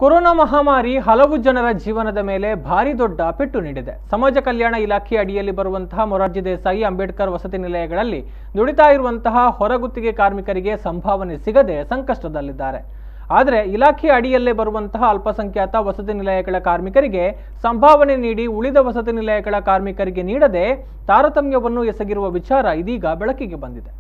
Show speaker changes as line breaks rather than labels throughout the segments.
Corona ಮಹಾಮಾರಿ ಹಲವು ಜನರ ಜೀವನದ ಮೇಲೆ ಭಾರಿ ದೊಡ್ಡ ಪೆಟ್ಟು ನೀಡಿದೆ. ಸಮಾಜ ಕಲ್ಯಾಣ ಇಲಾಖೆ ಅಡಿಯಲ್ಲಿ ಬರುವಂತಹ ಮೊರಾರ್ಜಿ ದೇಸಾಯಿ ಅಂಬೇಡ್ಕರ್ ವಸತಿ ನಿಲಯಗಳಲ್ಲಿ ದುಡಿತಾ ಇರುವಂತಹ ಹೊರಗುತ್ತಿಗೆ ಕಾರ್ಮಿಕರಿಗೆ ಸಂಭಾವನೆ ಸಿಗದೆ ಸಂಕಷ್ಟದಲ್ಲಿದ್ದಾರೆ. ಆದರೆ ಇಲಾಖೆ ಅಡಿಯಲ್ಲೇ ಬರುವಂತಹ ಅಲ್ಪಸಂಖ್ಯಾತ ವಸತಿ ನಿಲಯಗಳ ಕಾರ್ಮಿಕರಿಗೆ ಸಂಭಾವನೆ ನೀಡಿ ಉಳಿದ ವಸತಿ ನಿಲಯಗಳ ಕಾರ್ಮಿಕರಿಗೆ ನೀಡದೆ ತಾರತಮ್ಯವನ್ನು ಎಸಗಿರುವ ವಿಚಾರ ಇದೀಗ ಬೆಳಕಿಗೆ ಬಂದಿದೆ.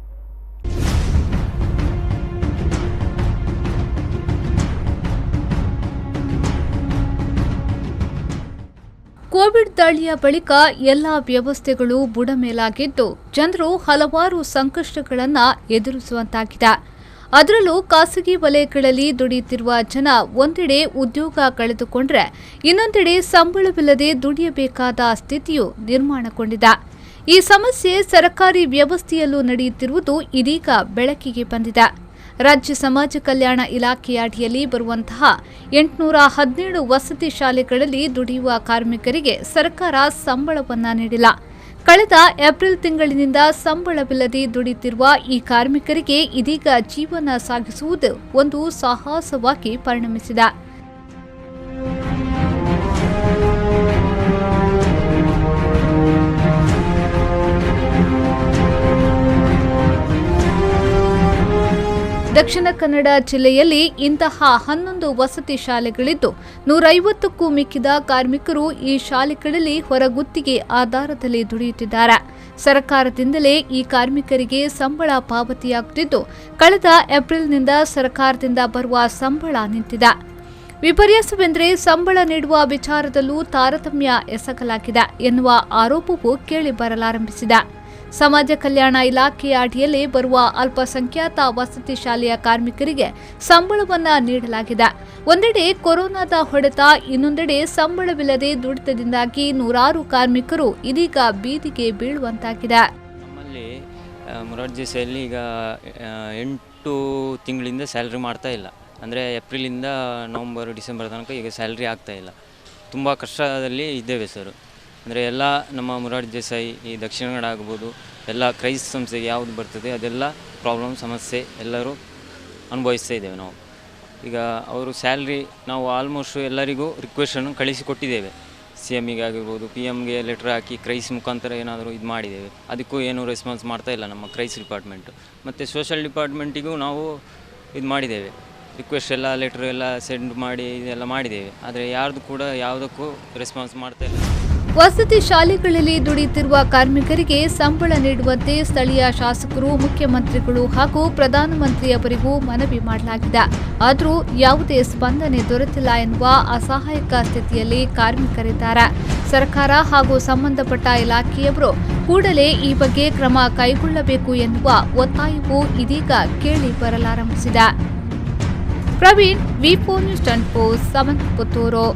ಕೋವಿಡ್ ದಾಳಿಯ ಬಳಿಕ ಎಲ್ಲ ವ್ಯವಸ್ಥೆಗಳು ಬುಡಮೇಲಾಗಿದ್ದು ಜನರು ಹಲವಾರು ಸಂಕಷ್ಟಗಳನ್ನು ಎದುರಿಸುವಂತಾಗಿದೆ. ಅದರಲ್ಲೂ ಖಾಸಗಿ ವಲಯಗಳಲ್ಲಿ ದುಡಿಯುತ್ತಿರುವ ಜನ ಒಂದೆಡೆ ಉದ್ಯೋಗ ಕಳೆದುಕೊಂಡ್ರೆ ಇನ್ನೊಂದೆಡೆ ಸಂಬಳವಿಲ್ಲದೆ ದುಡಿಯಬೇಕಾದ ಸ್ಥಿತಿಯು ನಿರ್ಮಾಣಗೊಂಡಿದೆ. ಈ ಸಮಸ್ಯೆ ಸರ್ಕಾರಿ ವ್ಯವಸ್ಥೆಯಲ್ಲೂ ನಡೆಯುತ್ತಿರುವುದು ಇದೀಗ ಬೆಳಕಿಗೆ ಬಂದಿದೆ. ರಾಜ್ಯ ಸಮಾಜ ಕಲ್ಯಾಣ ಇಲಾಖೆಯ ಅಡಿಯಲ್ಲಿ ಬರುವಂತಹ 817 ವಸತಿ ಶಾಲೆಗಳಲ್ಲಿ ದುಡಿಯುವ ಕಾರ್ಮಿಕರಿಗೆ ಸರ್ಕಾರ ಸಂಬಳವನ್ನ ನೀಡಿಲ್ಲ. ಕಳೆದ ಏಪ್ರಿಲ್ ತಿಂಗಳಿನಿಂದ ಸಂಬಳವಿಲ್ಲದೆ ದುಡಿಯುತ್ತಿರುವ ಈ ಕಾರ್ಮಿಕರಿಗೆ ಇದೀಗ ಜೀವನ ಸಾಗಿಸುವುದು ಒಂದು ಸಾಹಸವಾಗಿ ಪರಿಣಮಿಸಿದೆ. ದಕ್ಷಿಣ ಕನ್ನಡ ಜಿಲ್ಲೆಯಲ್ಲಿ ಇಂತಹ 11 ವಸತಿ ಶಾಲೆಗಳಿದ್ದು 150ಕ್ಕೂ ಮಿಕ್ಕಿದ ಕಾರ್ಮಿಕರು ಈ ಶಾಲೆಗಳಲ್ಲಿ ಹೊರಗುತ್ತಿಗೆ ಆಧಾರದಲ್ಲಿ ದುಡಿಯುತ್ತಿದ್ದಾರೆ. ಸರ್ಕಾರದಿಂದಲೇ ಈ ಕಾರ್ಮಿಕರಿಗೆ ಸಂಬಳ ಪಾವತಿಯಾಗುತ್ತಿದ್ದು ಕಳೆದ ಏಪ್ರಿಲ್ನಿಂದ ಸರ್ಕಾರದಿಂದ ಬರುವ ಸಂಬಳ ನಿಂತಿದೆ. ವಿಪರ್ಯಾಸವೆಂದರೆ ಸಂಬಳ ನೀಡುವ ವಿಚಾರದಲ್ಲೂ ತಾರತಮ್ಯ ಎಸಗಲಾಗಿದೆ ಎನ್ನುವ ಆರೋಪವೂ ಕೇಳಿಬರಲಾರಂಭಿಸಿದೆ. ಸಮಾಜ ಕಲ್ಯಾಣ ಇಲಾಖೆಯ ಅಡಿಯಲ್ಲಿ ಬರುವ ಅಲ್ಪಸಂಖ್ಯಾತ ವಸತಿ ಶಾಲೆಯ ಕಾರ್ಮಿಕರಿಗೆ ಸಂಬಳವನ್ನ ನೀಡಲಾಗಿದೆ. ಒಂದೆಡೆ ಕೊರೋನಾದ ಹೊಡೆತ, ಇನ್ನೊಂದೆಡೆ ಸಂಬಳವಿಲ್ಲದೆ ದುಡಿತದಿಂದಾಗಿ ನೂರಾರು ಕಾರ್ಮಿಕರು ಇದೀಗ ಬೀದಿಗೆ ಬೀಳುವಂತಾಗಿದೆ.
ನಮ್ಮಲ್ಲಿ ಮೊರಾರ್ಜಿ ದೇಸಾಯಿಯಲ್ಲಿ ಈಗ 8 ತಿಂಗಳಿಂದ ಸ್ಯಾಲ್ರಿ ಮಾಡ್ತಾ ಇಲ್ಲ. ಅಂದರೆ ಏಪ್ರಿಲಿಂದ ನವಂಬರ್ ಡಿಸೆಂಬರ್ ತನಕ ಈಗ ಸ್ಯಾಲ್ರಿ ಆಗ್ತಾ ಇಲ್ಲ. ತುಂಬ ಕಷ್ಟದಲ್ಲಿ ಇದ್ದೇವೆ ಸರ್. ಅಂದರೆ ಎಲ್ಲ ನಮ್ಮ ಮೊರಾರ್ಜಿ ದೇಸಾಯಿ ಈ ದಕ್ಷಿಣ ಕನ್ನಡ ಆಗ್ಬೋದು, ಎಲ್ಲ ಕ್ರೈಸ್ ಸಂಸ್ಥೆಗೆ ಯಾವುದು ಬರ್ತದೆ ಅದೆಲ್ಲ ಪ್ರಾಬ್ಲಮ್ ಸಮಸ್ಯೆ ಎಲ್ಲರೂ ಅನುಭವಿಸ್ತಾ ಇದ್ದೇವೆ ನಾವು. ಈಗ ಅವರು ಸ್ಯಾಲ್ರಿ ನಾವು ಆಲ್ಮೋಸ್ಟ್ ಎಲ್ಲರಿಗೂ ರಿಕ್ವೆಸ್ಟನ್ನು ಕಳಿಸಿಕೊಟ್ಟಿದ್ದೇವೆ. CMಗೆ ಆಗಿರ್ಬೋದು, PMಗೆ ಲೆಟ್ರ್ ಹಾಕಿ ಕ್ರೈಸ್ ಮುಖಾಂತರ ಏನಾದರೂ ಇದು ಮಾಡಿದ್ದೇವೆ. ಅದಕ್ಕೂ ಏನೂ ರೆಸ್ಪಾನ್ಸ್ ಮಾಡ್ತಾ ಇಲ್ಲ ನಮ್ಮ ಕ್ರೈಸ್ ಡಿಪಾರ್ಟ್ಮೆಂಟು. ಮತ್ತು ಸೋಷಲ್ ಡಿಪಾರ್ಟ್ಮೆಂಟಿಗೂ ನಾವು ಇದು ಮಾಡಿದ್ದೇವೆ, ರಿಕ್ವೆಸ್ಟ್ ಎಲ್ಲ ಲೆಟ್ರ್ ಎಲ್ಲ ಸೆಂಡ್ ಮಾಡಿ ಇದೆಲ್ಲ ಮಾಡಿದ್ದೇವೆ. ಆದರೆ ಯಾರ್ದು ಕೂಡ ಯಾವುದಕ್ಕೂ ರೆಸ್ಪಾನ್ಸ್ ಮಾಡ್ತಾ ಇಲ್ಲ.
ವಸತಿ ಶಾಲೆಗಳಲ್ಲಿ ದುಡಿಯುತ್ತಿರುವ ಕಾರ್ಮಿಕರಿಗೆ ಸಂಬಳ ನೀಡುವಂತೆ ಸ್ಥಳೀಯ ಶಾಸಕರು, ಮುಖ್ಯಮಂತ್ರಿಗಳು ಹಾಗೂ ಪ್ರಧಾನಮಂತ್ರಿಯವರಿಗೂ ಮನವಿ ಮಾಡಲಾಗಿದೆ. ಆದರೂ ಯಾವುದೇ ಸ್ಪಂದನೆ ದೊರೆತಿಲ್ಲ ಎನ್ನುವ ಅಸಹಾಯಕ ಸ್ಥಿತಿಯಲ್ಲಿ ಕಾರ್ಮಿಕರಿದ್ದಾರೆ. ಸರ್ಕಾರ ಹಾಗೂ ಸಂಬಂಧಪಟ್ಟ ಇಲಾಖೆಯವರು ಕೂಡಲೇ ಈ ಬಗ್ಗೆ ಕ್ರಮ ಕೈಗೊಳ್ಳಬೇಕು ಎನ್ನುವ ಒತ್ತಾಯವು ಇದೀಗ ಕೇಳಿ ಬರಲಾರಂಭಿಸಿದೆ. Praveen, V4 news 24 Puttur.